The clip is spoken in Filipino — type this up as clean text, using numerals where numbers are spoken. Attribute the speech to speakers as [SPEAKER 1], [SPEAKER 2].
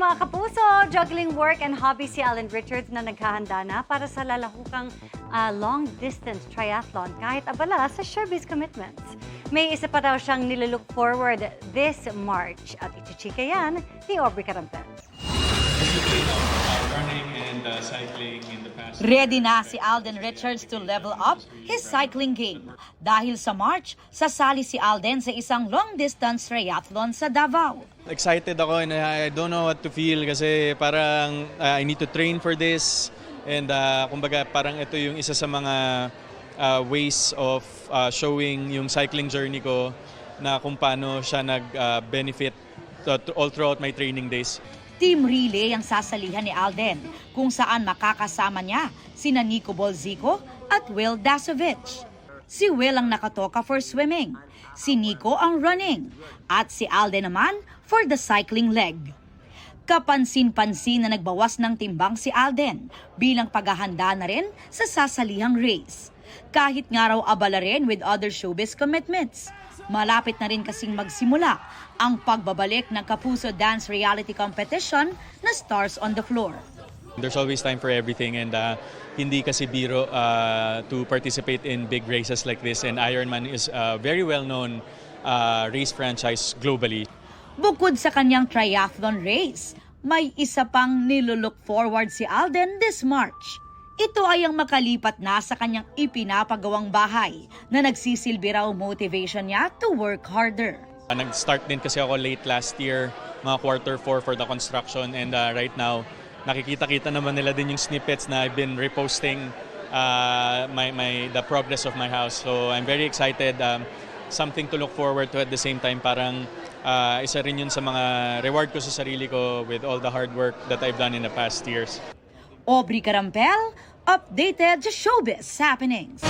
[SPEAKER 1] mga kapuso! Juggling work and hobby si Alden Richards na naghahanda na para sa lalahukang long-distance triathlon kahit abala sa showbiz commitments. May isa pa raw siyang nilook forward this March at ichichika yan ni Aubrey Carampel.
[SPEAKER 2] Running and cycling in the past.
[SPEAKER 3] Ready na si Alden Richards to level up his cycling game. Dahil sa March, sasali si Alden sa isang long-distance triathlon sa Davao.
[SPEAKER 2] Excited ako and I don't know what to feel kasi parang I need to train for this and kumbaga parang ito yung isa sa mga ways of showing yung cycling journey ko na kung paano siya nag-benefit all throughout my training days.
[SPEAKER 3] Team relay ang sasalihan ni Alden kung saan makakasama niya sina Nico Bolzico at Will Dasovich. Si Will ang nakatoka for swimming, si Nico ang running, at si Alden naman for the cycling leg. Kapansin-pansin na nagbawas ng timbang si Alden bilang paghahanda na rin sa sasalihang race. Kahit nga raw abala rin with other showbiz commitments. Malapit na rin kasing magsimula ang pagbabalik ng Kapuso Dance Reality Competition na Stars on the Floor.
[SPEAKER 2] There's always time for everything and hindi kasi biro to participate in big races like this, and Ironman is a very well-known race franchise globally.
[SPEAKER 3] Bukod sa kanyang triathlon race, may isa pang nilook forward si Alden this March. Ito ay ang makalipat na sa kanyang ipinapagawang bahay na nagsisilbi raw motivation niya to work harder.
[SPEAKER 2] Nag-start din kasi ako late last year, mga Q4 for the construction, and right now nakikita-kita naman nila din yung snippets na I've been reposting the progress of my house. So I'm very excited, something to look forward to at the same time. Parang isa rin yun sa mga reward ko sa sarili ko with all the hard work that I've done in the past years.
[SPEAKER 3] Aubrey Carampel, updated sa showbiz happenings.